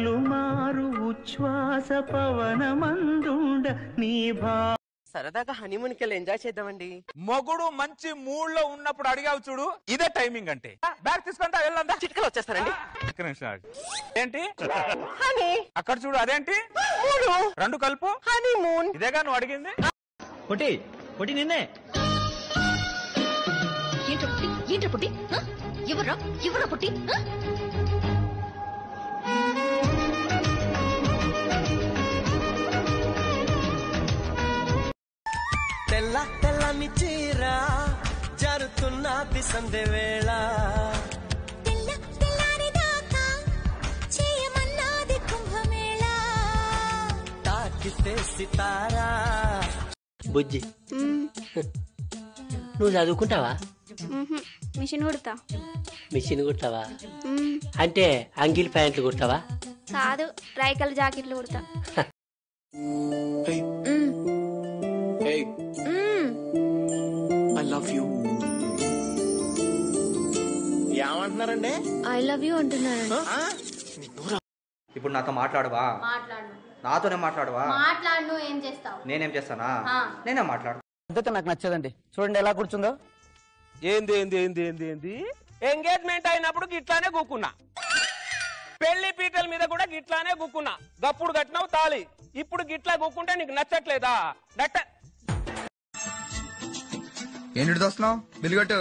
పలుమారు ఉచ్ఛ్వాస పవనమందుండ నీ భా సరదాగా హనీమూన్ కి ఎంజాయ్ చేద్దామండి. మొగుడు మంచి మూడ్ లో ఉన్నప్పుడు అడిగావు చూడు, ఇదే టైమింగ్ అంటే. బ్యాగ్ తీసుకుంటా వెళ్ళందా, చిటికలు వచ్చేస్తారండి. ఏంటి హనీ అక్కడ చూడు, అదేంటి రెండు కలుపు హనీమూన్. ఇదేగా నువ్వు అడిగింది. పొట్టి పొట్టి నిన్నే ఏంట్రా పుట్టి? ఎవరా ఎవరా పుట్టి? తెల్ల తెల్లని చీర జరుతున్నది సంధ్య వేళ, తాకితే సితారా. బుజ్జి నువ్వు చదువుకుంటావా? మిషన్ కుడతా. మిషన్ కుడతావా అంటే అంగిల్ ప్యాంట్లు కుడతావా? కాదు, రైకల్ జాకెట్లు కుడతా. I love you. ఏమంటున్నారండి? ఐ లవ్ యూ అంటున్నారండి. ఇప్పుడు నాతో మాట్లాడవా? మాట్లాడు. నాతోనే మాట్లాడవా? మాట్లాడు. ఏం చేస్తావు? నేనేం చేస్తానా? నేనే మాట్లాడు. పద్ధతి నాకు నచ్చదండి. చూడండి ఎలా కూర్చుందో. ఏంది ఏంది ఏంది ఏంది ఏంది ఎంగేజ్మెంట్ అయినప్పుడు గిట్లానే కూకున్నా, పెళ్లి పీటల మీద కూడా గిట్లానే కూకున్నా. గప్పుడు కట్టినావు తాళి, ఇప్పుడు గిట్లా కూకుంటే నీకు నచ్చట్లేదా? ఏంటి దోస్తున్నావు? బిల్లు కట్టు.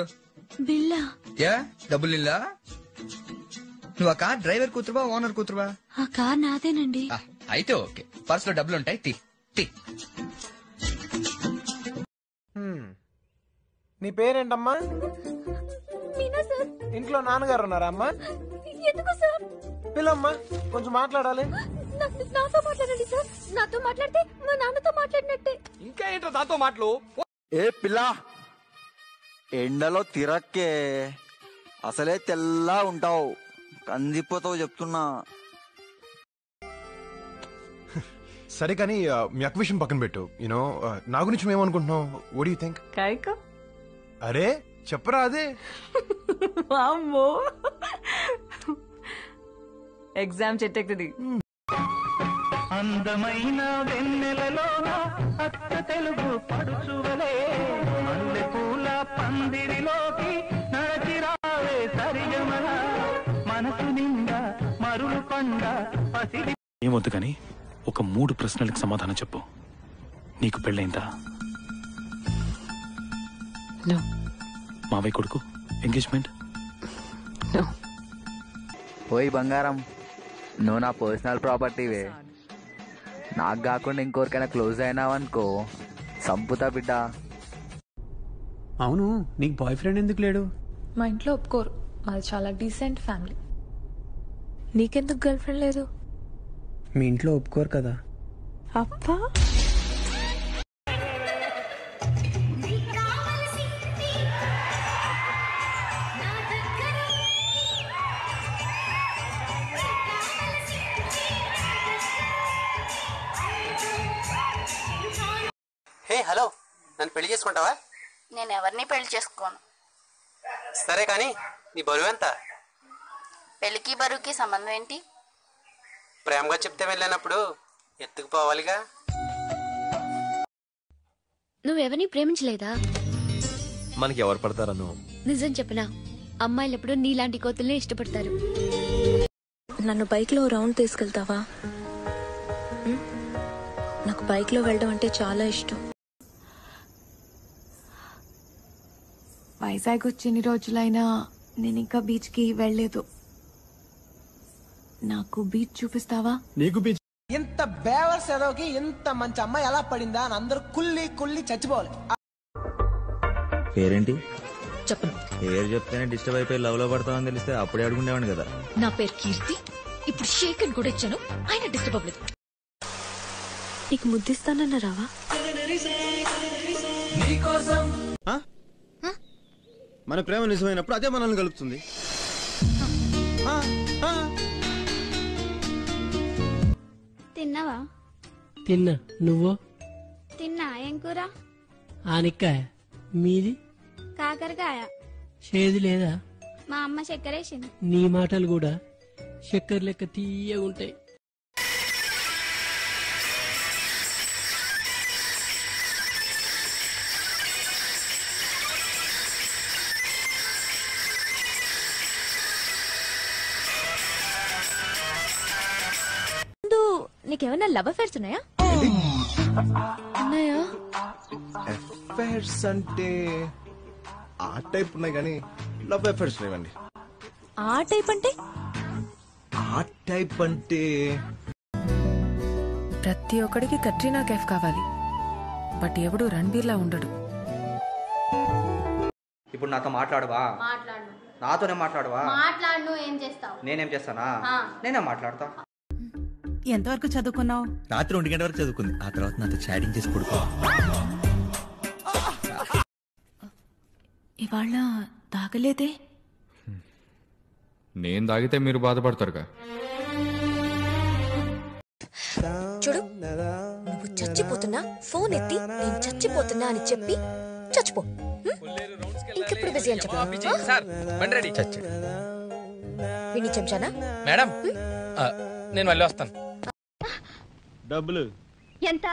బిల్లా? యా డబ్బులు ఇల్లా? నువ్వు ఆ కార్ డ్రైవర్ కూతురువా ఓనర్ కూతురువా? ఆ కార్ నాదేనండి. అయితే ఓకే, పర్స్ లో డబ్బులు ఉంటాయి, తీ తీ. నీ పేరేంటమ్మా? మీనా సార్. ఇంట్లో నాన్నగారు ఉన్నారా అమ్మా? ఎందుకు సార్? పిల్లమ్మా, కొంచెం మాట్లాడాలి. నాతో మాట్లాడండి సార్. నాతో మాట్లాడితే మా నాన్నతో మాట్లాడినట్టే. ఇంకా ఏంటో దాంతో మాటలు? ఏ పిల్ల, ఎండలో తిరక్కే, అసలే తెల్లా ఉంటావు, కందిపోతావు చెప్తున్నా. సరే కానీ మీ అక్క విషయం పక్కన పెట్టు. యూనో నా గురించి నువ్వేమనుకుంటున్నావు? What do you think? కాయక అరే చెప్పరా అదే. అమ్మో ఎగ్జామ్ చెట్టెక్కుది. అందమైన వెన్నెలలోన అత్త తెలుగు పడుచువలే మల్లె పూల పందిరిలోకి నడచిరావే సరిగమల మనసు నిండా మరులు పండ పసిడి. ఏమొద్దు కానీ ఒక 3 ప్రశ్నలకు సమాధానం చెప్పు. నీకు పెళ్ళైందా? మావయ్య కొడుకు ఎంగేజ్మెంట్? పోయి బంగారం, నువ్వు నా పర్సనల్ ప్రాపర్టీవే. నాకు కాకుండా ఇంకోరికైనా క్లోజ్ అయినావనుకో సంపుతా బిడ్డ. అవును, నీకు బాయ్ ఫ్రెండ్ ఎందుకు లేడు? మా ఇంట్లో ఒప్పుకోరు, అది చాలా డీసెంట్ ఫ్యామిలీ. నీకెందుకు గర్ల్ ఫ్రెండ్ లేదు? మీ ఇంట్లో ఒప్పుకోరు కదా. అబ్బా హే హలో, నన్ను పెళ్లి చేసుకుంటావా? నేను ఎవరిని పెళ్లి చేసుకోను. సరే కానీ నీ బరువు ఎంత? పెళ్లికి బరువుకి సంబంధం ఏంటి? ప్రేమగా చెప్తే వెళ్ళినప్పుడు ఎత్తుకుపోవాలిగా. నువ్వెవరిని ప్రేమించలేదా? మనకి ఎవరు పడతారను? నిజం చెప్పనా, అమ్మాయిలు ఎప్పుడు నీలాంటి కోతుల్ని ఇష్టపడతారు. నన్ను బైక్ లో రౌండ్ తీసుకెళ్తావా? నాకు బైక్ లో వెళ్ళడం అంటే చాలా ఇష్టం. వైజాగ్ వచ్చిన రోజులైనా నేను ఇంకా బీచ్ కి వెళ్ళలేదు. నాకు బీచ్ చూపిస్తావా? నీకు బీచ్? ఇంత బేవర్ సెలవుకి ఇంత మంచి అమ్మాయి ఎలా పడిందా అని అందరూ కుల్లి కుల్లి చచ్చిపోవాలి. పేరేంటి? చెప్పను. పేరు చెప్తేనే డిస్టర్బ్ అయిపోయి లవ్ లో పడతామని తెలిస్తే అప్పుడే అడుగుండేవాడిని కదా. నా పేరు కీర్తి. ఇప్పుడు షేక్ అని కూడా ఇచ్చాను, ఆయన డిస్టర్బ్ అవ్వలేదు. నీకు ముద్దిస్తానన్న రావా? మన ప్రేమ నిజమైనప్పుడు అదే మనల్ని కలుపుతుంది. తిన్నావా? తిన్నా. నువ్వు? తిన్నా. ఏం కూర? ఆనిక్కాయ. మీది? కాకరకాయ. చేదు లేదా? మా అమ్మ చక్కెర వేసింది. నీ మాటలు కూడా చక్కెర లెక్క తీయగా ఉంటాయి. నీకేమన్నా లవ్ అఫేర్స్ ఉన్నాయా? ఉన్నాయా? అఫైర్స్ అంటే ఆ టైప్ ఉన్నాయి కానీ లవ్ అఫైర్స్ లేవండి. ఆ టైప్ అంటే? ఆ టైప్ అంటే ప్రతి ఒక్కడికి కట్రీనా కైఫ్ కావాలి, బట్ ఎవడు రణబీర్లా ఉండడు. ఇప్పుడు నాతో మాట్లాడవా? మాట్లాడు. నాతోనే మాట్లాడవా? మాట్లాడు. ఏం చేస్తావు? నేనేం చేస్తానా? నేనే మాట్లాడతా. ఎంతవరకు చదువుకున్నావు? రాత్రి 1 గంట వరకు చదువుకుంది. ఆ తర్వాత నాతో చాటింగ్ చేసి పడుకో. ఇవాళ తాగలేదే? నేను తాగితే మీరు బాధపడతారుగా. చూడు, నువ్వు చచ్చిపోతున్నా ఫోన్ ఎత్తి నేను చచ్చిపోతున్నా అని చెప్పి చచ్చిపో. ఇంకెప్పుడు బిజీ అని చెప్పు. విని చెంచానా? మేడం నేను మళ్ళీ వస్తాను. డబ్బులు ఎంత?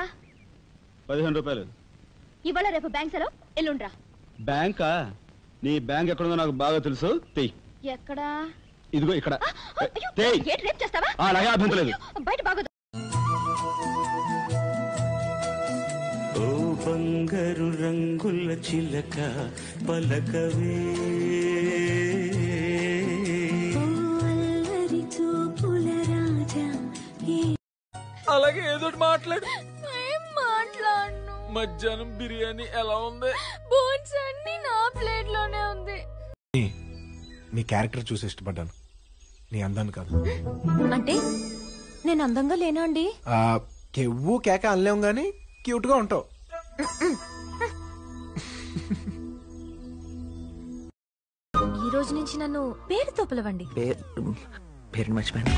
15 రూపాయలు. ఇవాళ రేపు బ్యాంక్ సెలవు, ఎల్లుండ్రా. బ్యాంకా? నీ బ్యాంక్ ఎక్కడుందో నాకు బాగా తెలుసు. తెయ్. ఎక్కడా? ఇదిగో ఇక్కడ. రేపు చేస్తావా? అలాగే అభ్యంతరం లేదు. బయట బాగోదు. ఓ బంగారు రంగుల చిలక పలకవే, అలాగే ఏదో మాట్లాడు. మాట్లాడు. మధ్యాహ్నం బిర్యానీ ఎలా ఉంది? బోన్స్ అన్ని నా ప్లేట్ లోనే ఉంది. నీ క్యారెక్టర్ చూసి ఇష్టపడ్డాను, నీ అందాన్ని కాదు. అంటే నేను అందంగా లేనా అండి? కెవ్వు కేక అనలేం గానీ క్యూట్ గా ఉంటావు. ఈ రోజు నుంచి నన్ను పేరుతో పిలవండి. పేరు మర్చిపోయాను.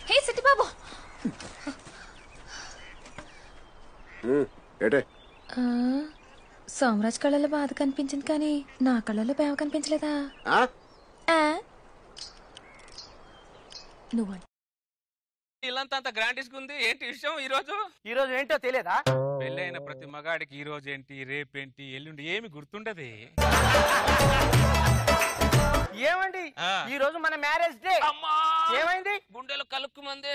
హే సత్యబాబు. సోమరాజ్ కళ్ళలో బాధ కనిపించింది కానీ నా కళ్ళలో ప్రేమ కనిపించలేదా? నువ్వు ఇల్లంతా అంత గ్రాండ్ ఉంది. ఏంటి విషయం? ఈ రోజు ఏంటో తెలియదా? పెళ్ళైన ప్రతి మగాడికి ఈ రోజు ఏంటి, రేపేంటి, ఎల్లుండి ఏమి గుర్తుండదు. ఏమండి ఈ రోజు మన మ్యారేజ్ డే. ఏమైంది? గుండెలు కలుక్కుమంది.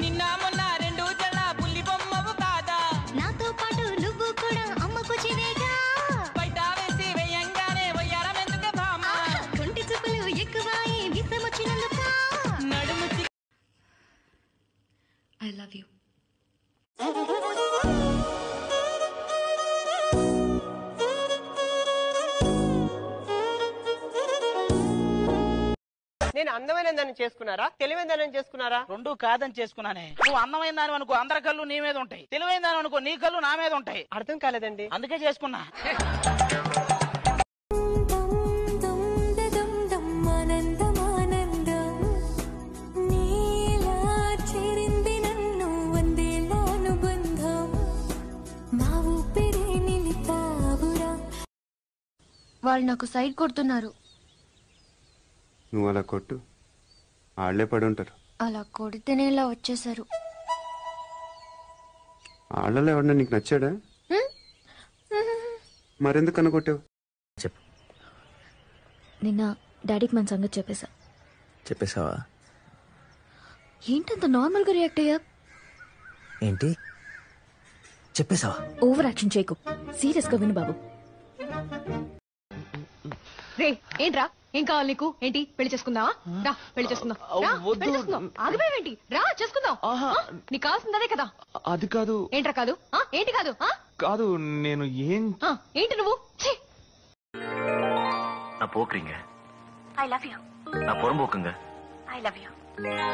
నిన్న మొన్న 2 జళ్ళ పుల్లి బొమ్మవు కాదా? నాతో పాటు నువ్వు కూడా అమ్మకు చివేగా. బయట వేసి వేయంగానే వయ్యారం ఎందుకు భామ? కొంటి చూపులు ఎక్కువాయి విసమొచ్చినందుక. నడుము I love you. నేను అందమైన దాన్ని చేసుకున్నారా, తెలివైన దాన్ని చేసుకున్నారా? రెండు కాదని చేసుకున్నానే. నువ్వు అందమైన దాని అనుకో, అందరి కళ్ళు నీ మీద ఉంటాయి. తెలివైన దాని అనుకో, నీ కళ్ళు నా మీద ఉంటాయి. అర్థం కాలేదండి. అందుకే చేసుకున్నా. వాళ్ళు నాకు సైడ్ కొడుతున్నారు. నువ్వు అలా కొట్టు, ఆళ్లే పడి ఉంటారు. అలా కొడితేనే ఇలా వచ్చేసారు. ఆళ్ళలో ఎవడన్నా నీకు నచ్చాడా? మరెందుకు అనుకొట్టావు? నిన్న డాడీకి మన సంగతి చెప్పేసావా? ఏంటంత నార్మల్ గా రియాక్ట్ అయ్యా? ఏంటి చెప్పేసావా? ఓవర్ యాక్షన్ చేయకు, సీరియస్ గా విను బాబు. రే ఏంట్రా, ఏం కావాలి నీకు? ఏంటి పెళ్లి చేసుకుందావా? రా పెళ్లి చేసుకుందాం. ఆగిపోయావేంటి? రా చేసుకుందాం. నీకు కావాల్సిందే కదా. అది కాదు. ఏంట్రా కాదు? ఏంటి కాదు? కాదు నేను ఏంటి నువ్వు? நான் போக்குறீங்க. I love you. நான் புறம்போக்குங்க. I love you.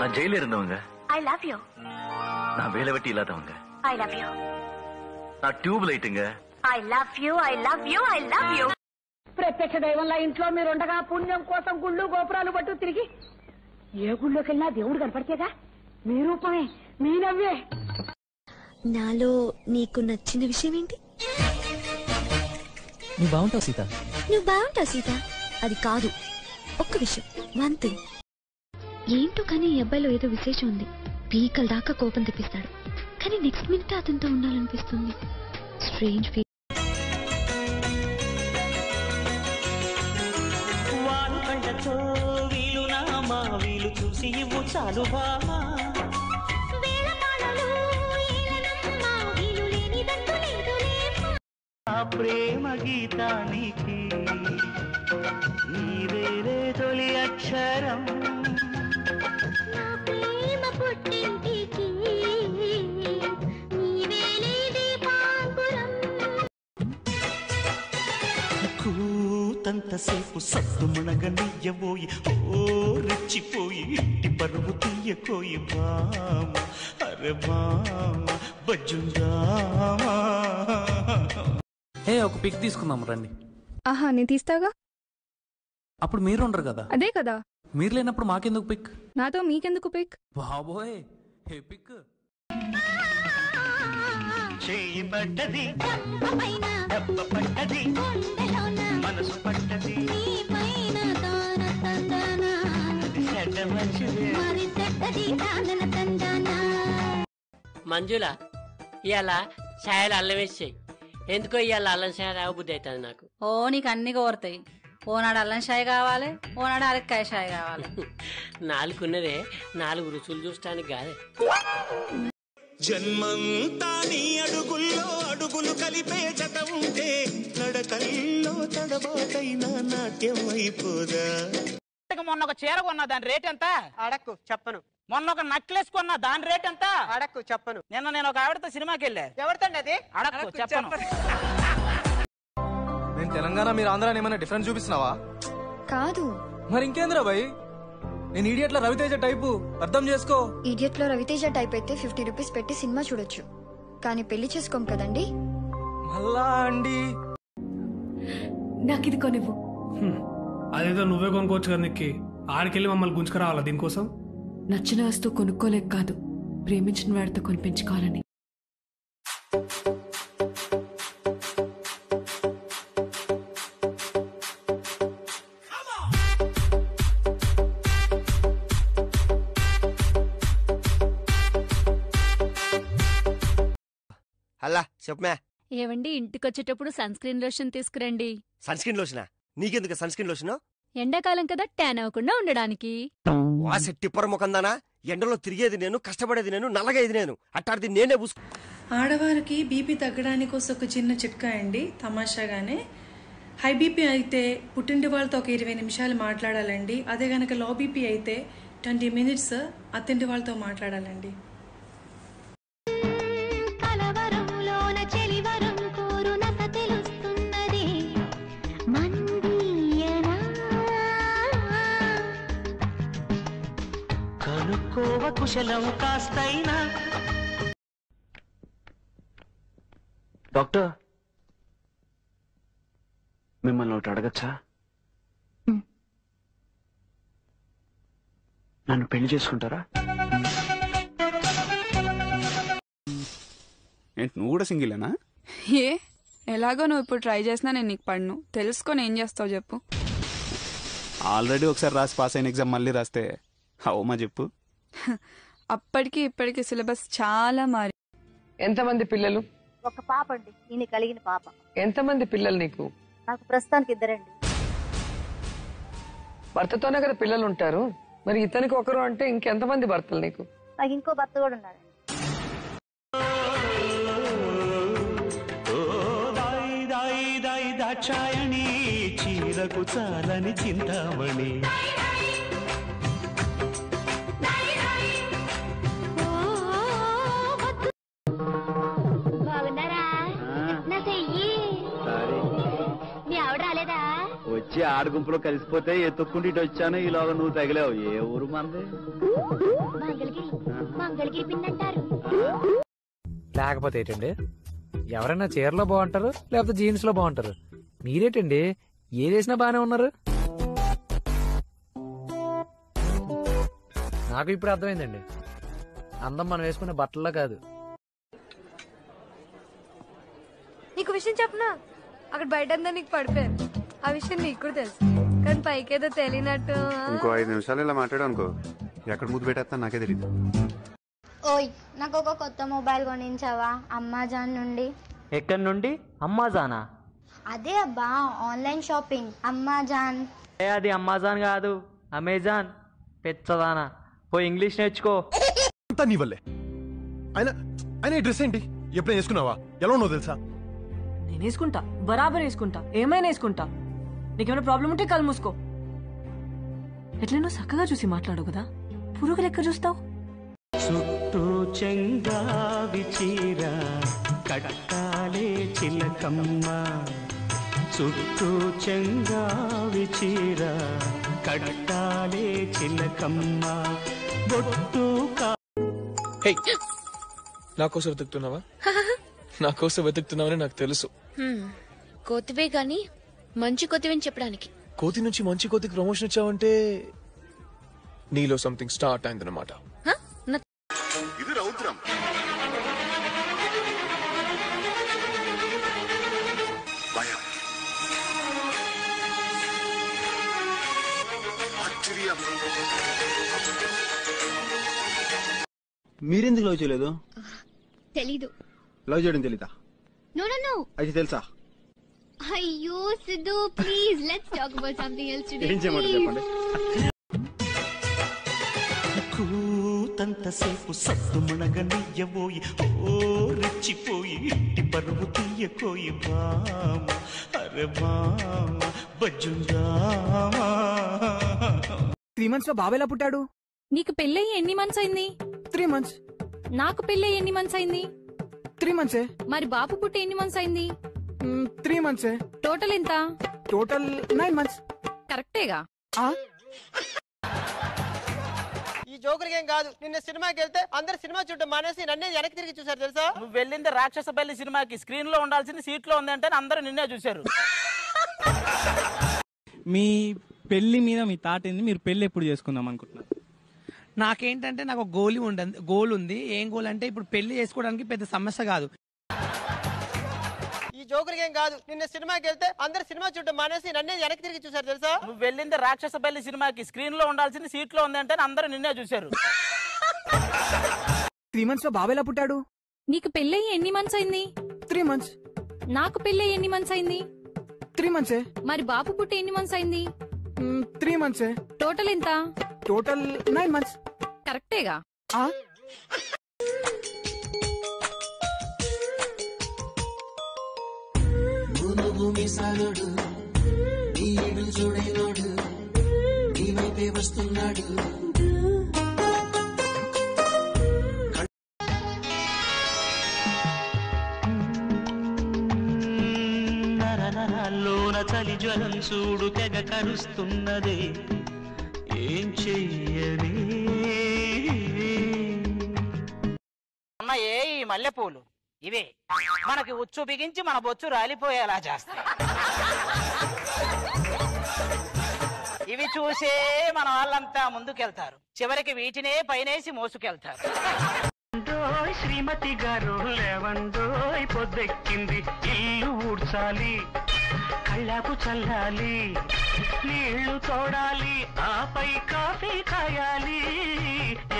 நான் ஜெயில இருந்தவங்க. I love you. நான் வேலை வெட்டி இல்லாதவங்க. I love you. நான் tube లైట్ங்க. I love you. I love you. I love you. ప్రత్యక్ష దైవంలా ఇంట్లో మీరుండగా పుణ్యం కోసం గుళ్ళు గోపురాలు పట్టు తిరిగి ఏ గుళ్ళోకి వెళ్ళినా దేవుడు కనపడితేగా మీ రూపమే, మీ నవ్వే. నాలో నీకు నచ్చిన విషయం ఏంటి? నువ్వు బాగుంటావు సీత. నువ్వు బాగుంటావు సీత. అది కాదు, ఒక్క విషయం, వన్ థింగ్. ఏంటో కానీ ఈ అబ్బాయిలో ఏదో విశేషం ఉంది. పీకల దాకా కోపం తెప్పిస్తాడు, కానీ నెక్స్ట్ మినిట్ అతనితో ఉండాలనిపిస్తుంది. Strange feel. వాను కంటతో వీలు నామా వీలు చూసి ఇవ్వు చాలు బామా. ప్రేమ గీతానికి నీవేరే తొలి అక్షరం నా ప్రేమ పుట్టింటికి నీవేలే దీపాంకురం. కూతంతసేపు సత్తు మునగనియ్యబోయి ఓ రెచ్చిపోయి ఇంటి పరువు తీయకోయి బామ అరే బామ బజ్జుందామా. ఒక పిక్ తీసుకుందాం రండి. ఆహా నేను తీస్తాగా. అప్పుడు మీరు ఉండరు కదా. అదే కదా. మీరు లేనప్పుడు మాకెందుకు పిక్? నాతో మీకెందుకు పిక్? బాబోయ్ హే పిక్. చేయి పడ్డది దెబ్బ పడ్డది మనసు పడ్డది మంజుల ఇవాళ ఛాయలు అల్లం వేసాయి. ఎందుకో ఇవాళ అల్లం ఛాయ తాగబుద్ధి అవుతుంది నాకు. ఓ నీకు అన్ని కోరుతాయి. ఓనాడు అల్లం చాయ్ కావాలి, ఓనాడు అరక్కాయ చాయ్ కావాలి. 4 ఉన్నదే 4 రుచులు చూస్తానికి కాదే. జన్మంతా నీ అడుగుల్లో అడుగులు కలిపే జత ఉంటే నడకల్లో తడబాటైన నాట్యం అయిపోదా. మొన్న ఒక చీర కొన్నా దాని రేట్ ఎంత? అడక్కు చెప్పను. మొన్న ఒక నెక్లెస్ కొన్నా దాని రేట్ ఎంత? అడక్కు చెప్పను. నిన్న నేను ఒక ఆవిడతో సినిమాకి వెళ్ళా. ఎవరితండి అది? అడక్కు చెప్పను. నేను తెలంగాణ మీరు ఆంధ్రాని ఏమైనా డిఫరెన్స్ చూపిస్తున్నావా? కాదు. మరి ఇంకేంద్రా భయ్, నేను ఈడియట్ లో రవితేజ టైపు, అర్థం చేసుకో. ఈడియట్ లో రవితేజ టైప్ అయితే 50 రూపీస్ పెట్టి సినిమా చూడొచ్చు, కానీ పెళ్లి చేసుకోం కదండి. మళ్ళా అండి నాకు ఇది కొనివ్వు. అదేదో నువ్వే కొనుక్కోవచ్చు కదా నిక్కి. ఆడికెళ్ళి మమ్మల్ని గుంజుకురావాలా దీనికోసం? నచ్చిన వస్తువు కొనుక్కోలేక కాదు, ప్రేమించిన వాడితో కొనిపించుకోవాలని. అలా చెప్పమే. ఏవండి ఇంటికొచ్చేటప్పుడు సన్ స్క్రీన్ లోషన్ తీసుకురండి. సన్ స్క్రీన్ లోషనా? నీకెందుకు సన్ స్క్రీన్ లోషన్? ఎండాకాలం కదా, ట్యాన్ అవ్వకుండా ఉండడానికి. టిప్పర్ ముఖందానా, ఎండలో తిరిగేది నేను, కష్టపడేది నేను, నల్లగేది నేను, అట్టాడిది నేనే పూసు. ఆడవారికి బీపీ తగ్గడానికి ఒక చిన్న చిట్కా అండి, తమాషాగానే. హై బీపీ అయితే పుట్టింటి వాళ్ళతో ఒక 20 నిమిషాలు మాట్లాడాలండి. అదే గనక లో బీపీ అయితే 20 మినిట్స్ అత్తింటి వాళ్ళతో మాట్లాడాలండి. కనుక్కోవ కుశలం కాస్తైనా. డాక్టర్, మిమ్మల్ని ఒకటి అడగచ్చా? నన్ను పెళ్లి చేసుకుంటారా? ఏంటి నువ్వు కూడా సింగిలేనా? ఏ ఎలాగో నువ్వు ఇప్పుడు ట్రై చేసినా నేను నీకు పడను. తెలుసుకొని ఏం చేస్తావు చెప్పు. ఆల్రెడీ ఒకసారి రాసి పాస్ అయిన ఎగ్జామ్ మళ్ళీ రాస్తే అవమా చెప్పు. అప్పటికి ఇప్పటికి సిలబస్ చాలా మారి. ఎంతమంది పిల్లలు? ఒక పాప అండి, ఈయన కలిగిన పాప. ఎంతమంది పిల్లలు నీకు? నాకు ప్రస్తుతానికి 2 అండి. భర్తతోనే కదా పిల్లలు ఉంటారు, మరి ఇతనికి ఒకరు అంటే ఇంకెంతమంది భర్తలు నీకు? నాకు ఇంకో భర్త కూడా ఉన్నాడు. దాక్షాయణి చీరకు చాలని చింతామణి. బాగున్నారా? నా చెయ్యి మీ ఆవిడ రాలేదా? వచ్చి ఆడ గుంపులో కలిసిపోతే ఎత్తుక్కుంటే ఇటు వచ్చాను, ఈలోగా నువ్వు తగిలావు. ఏ ఊరు మంది? మంగళగిరి. మంగళగిరి పిన్నంటారు. లేకపోతే ఏంటండి, ఎవరైనా చీరలో బాగుంటారు లేకపోతే జీన్స్ లో బాగుంటారు. మీరేటండి ఏదేసినా బాగానే ఉన్నారు. నాకు ఇప్పుడు అర్థమైందండి, అందం మనం వేసుకునే బట్టల్లో కాదు. నీకు విషయం చెప్పనా, అక్కడ బయట అంతా నీకు పడిపోయాను. ఆ విషయం నీకు కూడా తెలుసు, కానీ పైకేదో తెలియనట్టు. ఇంకో 5 నిమిషాలు ఇలా మాట్లాడు అనుకో, ఎక్కడ ముద్దు పెట్టేస్తా నాకే తెలియదు. ఓయ్, నాకు ఒక కొత్త మొబైల్ కొనించావా అమెజాన్ నుండి? ఎక్కడి నుండి? అమెజానా? అదే అబ్బా, ఆన్లైన్ షాపింగ్ అమెజాన్. అది అమెజాన్ కాదు, అమెజాన్. పెచ్చదానా, పోయి ఇంగ్లీష్ నేర్చుకో. అంతా నీ వల్లే. ఆయన డ్రెస్ ఏంటి ఎప్పుడైనా వేసుకున్నావా? ఎలా ఉన్నావు తెలుసా? నేను వేసుకుంటా, బరాబర్ వేసుకుంటా, ఏమైనా వేసుకుంటా. నీకేమైనా ప్రాబ్లం ఉంటే కళ్ళు మూసుకో. ఎట్లనో చక్కగా చూసి మాట్లాడు కదా, పురుగు లెక్క చూస్తావు. చుట్టూ చెంగావి చీర కట్టాలే చిలకమ్మ, చుట్టూ చెంగావి చీర కట్టాలే చిలకమ్మ, బొట్టు నా కోసం వెతుకుతున్నావా? నా కోసం వెతుకుతున్నావని నాకు తెలుసు. కోతివే గాని మంచి కోతివని చెప్పడానికి. కోతి నుంచి మంచి కోతికి ప్రమోషన్ ఇచ్చావంటే నీలో సంథింగ్ స్టార్ట్ అయిందన్నమాట. ఇది రౌద్రం. భయం, ఆశ్చర్యం. మీరెందుకు లవ్ చేయలేదు? తెలీదు. లవ్ చేయడం తెలీదా? No no no. అయితే తెలుసా? అయ్యో Siddhu, please let's talk about something else today. ఏం చేయమంటారు చెప్పండి. కూతంతసేపు సత్తు మునగనియ్యబోయి ఓ రెచ్చిపోయి ఇంటి పరువు తీయకోయి బామ, అరే బామ బజ్జుందామా. 3 months లో బాబు ఎలా పుట్టాడు? నీకు పెళ్ళయి ఎన్ని మంత్స్ అయింది? 3 months. నాకు పెళ్ళయి ఎన్ని మంత్స్ అయింది? 3 months. మరి బాబు పుట్టి ఎన్ని మంత్స్ అయింది? 3 months. టోటల్ ఎంత? Total 9 months. కరెక్టేగా? ఈ జోకులకి ఏం కాదు. నిన్న సినిమాకి వెళ్తే అందరు సినిమా చూడడం మానేసి నన్నే వెనక్కి తిరిగి చూసారు తెలుసా? నువ్వు వెళ్ళింది రాక్షస బల్లి సినిమాకి, స్క్రీన్ లో ఉండాల్సింది సీట్ లో ఉంది అంటే అందరూ నిన్నే చూశారు. మీ పెళ్లి మీద మీ థాట్ ఏంది? మీరు పెళ్లి ఎప్పుడు చేసుకుందాం అనుకుంటున్నారు? నాకేంటంటే నాకు గోల్ ఉంది. ఏం గోల్ అంటే ఇప్పుడు పెళ్లి చేసుకోవడానికి పెద్ద సమస్య కాదు. ఈ జోకులకి ఏం కాదు. నిన్న సినిమాకి వెళ్తే అందరు సినిమా చూడడం మానేసి నన్నే వెనక్కి తిరిగి చూసారు తెలుసా? నువ్వు వెళ్ళింది రాక్షస బల్లి సినిమాకి, స్క్రీన్ లో ఉండాల్సింది సీట్ లో ఉంది అంటే అందరూ నిన్నే చూశారు. 3 months లో బాబు ఎలా పుట్టాడు? నీకు పెళ్ళయి ఎన్ని మంత్స్ అయింది? 3 months. నాకు పెళ్ళయి ఎన్ని మంత్స్ అయింది? 3 months. మరి బాబు పుట్టి ఎన్ని మంత్స్ అయింది? 3 months. టోటల్ ఎంత? Total 9 months. కరెక్టేగా? భూమి సాలుడు నీడు చూడైనోడు నీ వైపే వస్తున్నాడు. నరనరాల్లోన చలి జ్వరం చూడు తెగ కరుస్తున్నదే, ఏం చెయ్యనే. అన్నయ్యే ఈ మల్లెపూలు ఇవే మనకి ఉచ్చు బిగించి మన బొచ్చు రాలిపోయేలా చేస్తాయి. ఇవి చూసే మన వాళ్ళంతా ముందుకెళ్తారు, చివరికి వీటినే పైనేసి మోసుకెళ్తారు. శ్రీమతి గారు లేవండోయ్, పొద్దెక్కింది ఇల్లు ఊడ్చాలి, కళ్ళకు చల్లాలి, నీళ్లు తోడాలి, ఆపై కాఫీ కాయాలి.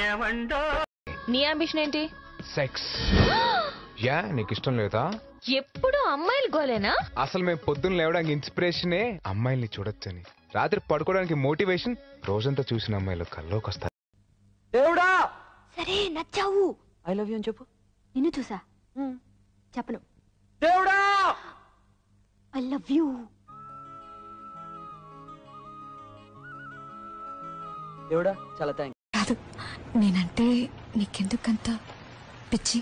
ఏమండో నీ అంబిషన్ ఏంటి? సెక్స్. యా, నీకు ఇష్టం లేదా? ఎప్పుడు అమ్మాయిలు గోలేనా? అసలు మేము పొద్దున్న లేవడానికి ఇన్స్పిరేషనే అమ్మాయిల్ని చూడొచ్చని, రాత్రి పడుకోవడానికి మోటివేషన్ రోజంతా చూసిన అమ్మాయిలు కల్లోకి వస్తారు. దేవుడా సరే నచ్చావు. ఐ లవ్ యూ అని చెప్పు. నిన్ను చూసా చెప్పను. దేవుడా ఐ లవ్ యూ. దేవుడా చాలా థ్యాంక్స్. కాదు, నేనంటే నీకెందుకంత పిచ్చి?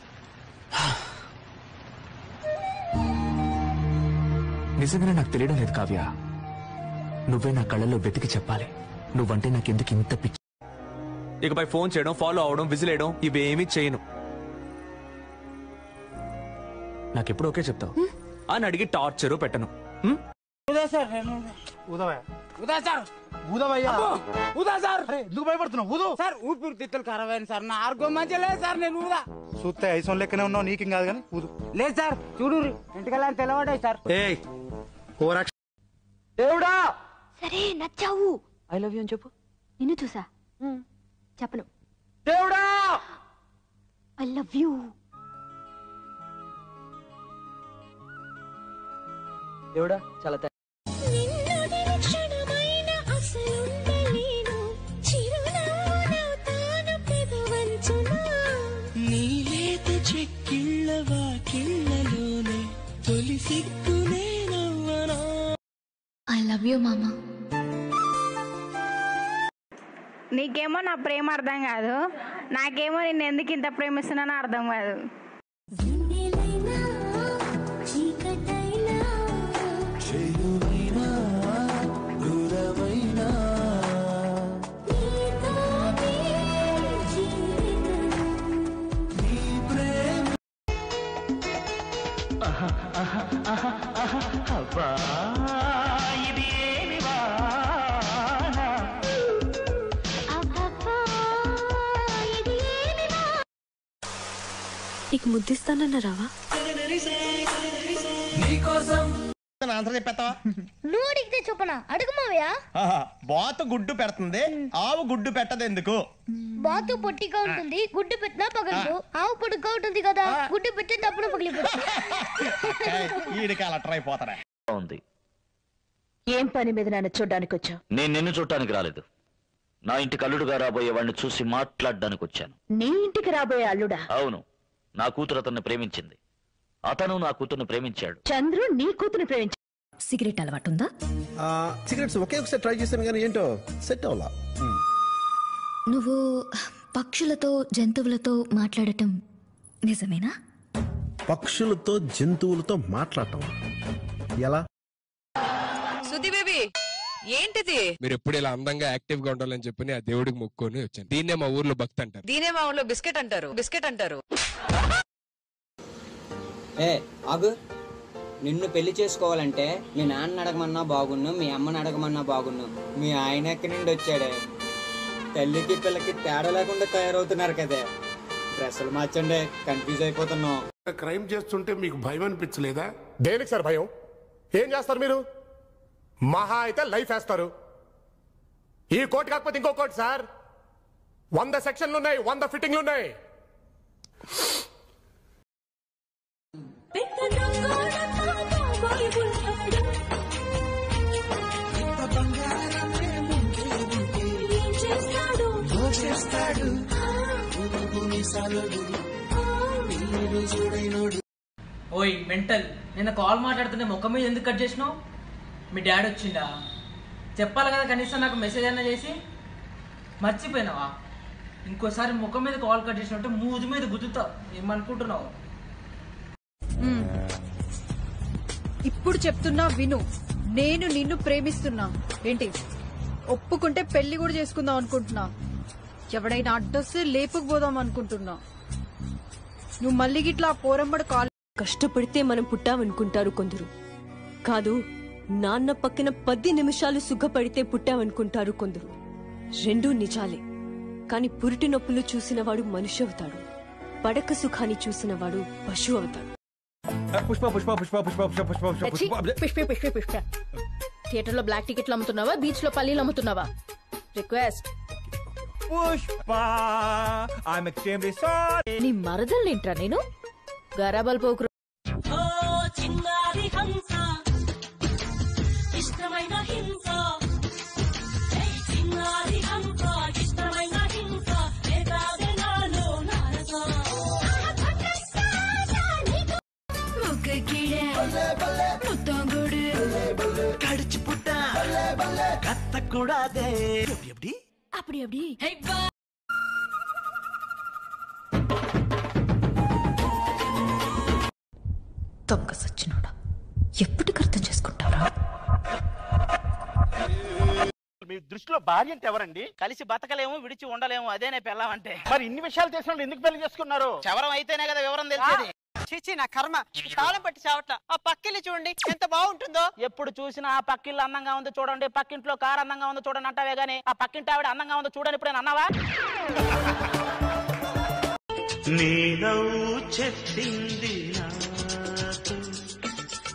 నిజంగానే నాకు తెలియడం లేదు కావ్య. నువ్వే నా కళ్ళల్లో వెతికి చెప్పాలి, నువ్వంటే నాకెందుకు ఇంత పిచ్చి. ఇకపై ఫోన్ చేయడం, ఫాలో అవడం, విజిలేయడం ఇవేమీ చేయను. నాకెప్పుడు ఓకే చెప్తావు అని అడిగి టార్చరు పెట్టను. ఎందుకు భయపడుతున్నావు? ఊదు సార్. ఊపిరితిత్తులు ఖరాబ్ అయింది సార్. నా ఆరోగ్యం మంచిగా లేదు సార్. నేను ఊదా చూస్తే ఐసం లెక్కనే ఉన్నావు, నీకేం కాదు కానీ ఊదు. లేదు సార్, చూడు ఇంటికెళ్ళా తెల్లవాడాయి సార్. దేవుడా సరే నచ్చావు. ఐ లవ్ యూ అని చెప్పు. నిన్ను చూసా చెప్పను. దేవుడా ఐ లవ్ యూ. దేవుడా చాలా నీలేత చెక్కిళ్ళ వాకిళ్ళలోనే తొలి సిగ్గు లవ్ యూ మామా. నీకేమో నా ప్రేమ అర్థం కాదు, నాకేమో నిన్ను ఎందుకు ఇంత ప్రేమిస్తున్నానో అర్థం కాదు. ఇది ఏమి నీకు ముద్దిస్తానన్న రావా? ఆన్సర్ చెప్పేస్తావా? నువ్వు అడిగితే చెప్పనా? అడుగు మావయ్య. బాతు గుడ్డు పెడుతుంది, ఆవు గుడ్డు పెట్టదు ఎందుకు? బాతు పొట్టిగా ఉంటుంది, గుడ్డు పెట్టినా పగలదు. ఆవు పొడుగ్గా ఉంటుంది కదా, గుడ్డు పెట్టేటప్పుడు పగిలిపోతుంది. వీడికి అలా ట్రై పోతారా ఉంది. ఏం పని మీద నన్ను చూడ్డానికి వచ్చా? నేను నిన్ను చూడటానికి రాలేదు. నా ఇంటికి అల్లుడుగా రాబోయే వాడిని చూసి మాట్లాడడానికి వచ్చాను. నీ ఇంటికి రాబోయే అల్లుడా? అవును, నా కూతురు అతన్ని ప్రేమించింది, అతను నా కూతుర్ని ప్రేమించాడు. చంద్రు నీ కూతురు ప్రేమించాడు. సిగరెట్ అలవాటుందా? సిగరెట్స్ ఒకే ఒకసారి ట్రై చేశాను కానీ ఏంటో సెట్ అవ్వాలా. నువ్వు పక్షులతో జంతువులతో మాట్లాడటం నిజమేనా? పక్షులతో జంతువులతో మాట్లాడటం ఎలా? సుధి బేబీ ఏంటిది? మీరు ఎప్పుడు ఇలా అందంగా యాక్టివ్ గా ఉండాలని చెప్పి ఆ దేవుడికి మొక్కుకొని వచ్చాను. దీన్నే మా ఊర్లో భక్తి అంటారు. దీనే మా ఊళ్ళో బిస్కెట్ అంటారు. బిస్కెట్ అంటారు. ఆగు, నిన్ను పెళ్లి చేసుకోవాలంటే మీ నాన్న అడగమన్నా బాగున్ను, మీ అమ్మని అడగమన్నా బాగున్ను. మీ ఆయన ఎక్కడి నుండి వచ్చాడే? తల్లికి పిల్లకి తేడా లేకుండా తయారవుతున్నారు కదే. డ్రెస్సులు మార్చండి, కన్ఫ్యూజ్ అయిపోతున్నాం. క్రైమ్ చేస్తుంటే మీకు భయం అనిపించలేదా? దేనికి సార్ భయం? ఏం చేస్తారు మీరు? మహా అయితే లైఫ్ వేస్తారు. ఈ కోర్టు కాకపోతే ఇంకో కోర్టు సార్. 100 సెక్షన్లు ఉన్నాయి, 100 ఫిట్టింగ్లు ఉన్నాయి. ఓయ్ మెంటల్, నిన్న కాల్ మాట్లాడుతుంటే ముఖం మీద ఎందుకు కట్ చేసినావు? మీ డాడీ వచ్చిండా? చెప్పాలి కదా కనీసం నాకు మెసేజ్ అయినా చేసి. మర్చిపోయినావా? ఇంకోసారి ముఖం మీద కాల్ కట్ చేసినట్టు మూది మీద గుద్దుతా. ఏమనుకుంటున్నావు? ఇప్పుడు చెప్తున్నా విను. నేను నిన్ను ప్రేమిస్తున్నా. ఏంటి ఒప్పుకుంటే పెళ్లి కూడా చేసుకుందాం అనుకుంటున్నా. ఎవడైనా అడ్డొస్తే లేపుకుపోదాం అనుకుంటున్నా. నువ్వు మళ్ళీ గిట్లా పోరంబడి కాల్. కష్టపడితే మనం పుట్టామనుకుంటారు కొందరు. కాదు, నాన్న పక్కన 10 నిమిషాలు సుఖపడితే పుట్టామనుకుంటారు కొందరు. రెండూ నిజాలే. కాని పురిటి నొప్పులు చూసినవాడు మనిషి అవుతాడు, పడక సుఖాన్ని చూసినవాడు పశువు అవుతాడు. పుష్ప పుష్ప పుష్ప పుష్ప పుష్ప పుష్ప పుష్ప పుష్ప పుష్ప పుష్ప థియేటర్ లో బ్లాక్ టికెట్లు అమ్ముతున్నావా? బీచ్ లో పల్లీలు అమ్ముతున్నావా? Request Pushpa. I'm extremely sorry. నీ మరదల్నేంట్రా నేను? గరాబల్ పోకురు. கடிச்சு புட்டா கத்த கூடாதே. எப்படி அப்படி அப்படி తొక్క సచ్చినోడా, ఎప్పటికి అర్థం చేసుకుంటారా? మీ దృష్టిలో భార్య అంటే ఎవరండి? కలిసి బతకలేము, విడిచి ఉండలేము, అదేనే పెళ్ళామంటే. మరి ఇన్ని విషయాలు తెలిసిన వాళ్ళు ఎందుకు పెళ్లి చేసుకున్నారు? చవరం అయితేనే కదా వివరం తెలిసేది. చీచి నా కర్మ, కాలం పట్టి చావట్ల. ఆ పక్కిల్లు చూడండి ఎంత బాగుంటుందో. ఎప్పుడు చూసినా ఆ పక్కిళ్ళు అందంగా ఉందో చూడండి, పక్కింట్లో కారు అందంగా ఉందో చూడండి అంటావే గానీ ఆ పక్కింటి ఆవిడ అందంగా ఉందో చూడని ఇప్పుడు అన్నావా? నీ నవ్వు చెప్పింది నాతో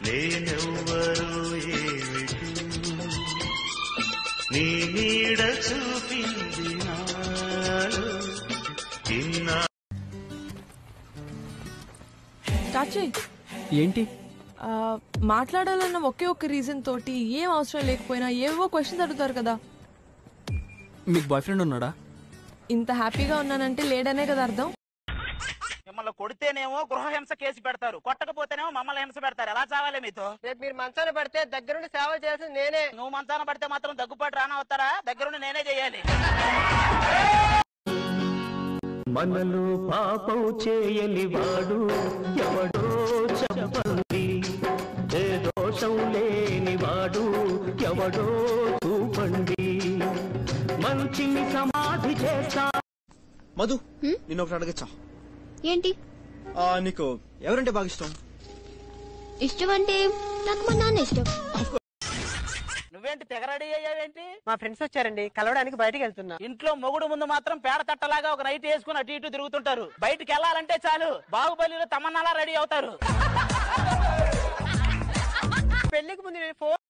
నేనెవ్వరో ఏమిటి, నీ నీడ చూపింది నాలో ఇన్నా. ఏంటి మాట్లాడాలన్న ఒకే ఒక్క రీజన్ తోటి ఏం అవసరం లేకపోయినా ఏవో క్వశ్చన్స్ అడుగుతారు కదా. మీకు బాయ్ ఫ్రెండ్ ఉన్నాడా? ఇంత హ్యాపీగా ఉన్నానంటే లేడనే కదా అర్థం. మిమ్మల్ని కొడితేనేమో గృహహింస కేసు పెడతారు, కొట్టకపోతేనేమో మమ్మల్ని హింస పెడతారు. ఎలా చావాలి మీతో? రేపు మీరు మంచాన పడితే దగ్గరుండి సేవ చేయాల్సింది నేనే. నువ్వు మంచాన పడితే మాత్రం దగ్గుపాటు రానా వస్తారా? దగ్గరుండి నేనే చేయాలి. మనలో పాపం చేయని వాడు ఎవడో చెప్పండి, ఏ దోషం లేని వాడు ఎవడో చూపండి, మంచిని సమాధి చేస్తా. మధు నిన్న ఒకటి అడగచ్చా? ఏంటి? నీకు ఎవరంటే బాగా ఇష్టం? ఇష్టం అంటే నాకు మా నాన్న ఇష్టం. నువ్వేంటి తెగ రెడీ అయ్యావేంటి? మా ఫ్రెండ్స్ వచ్చారండి, కలవడానికి బయటికి వెళ్తున్నా. ఇంట్లో మొగుడు ముందు మాత్రం పేడ తట్టలాగా ఒక నైట్ వేసుకుని అటు ఇటు తిరుగుతుంటారు. బయటికి వెళ్ళాలంటే చాలు బాహుబలిలో తమన్నాలా రెడీ అవుతారు. పెళ్లికి ముందు నేను ఫోన్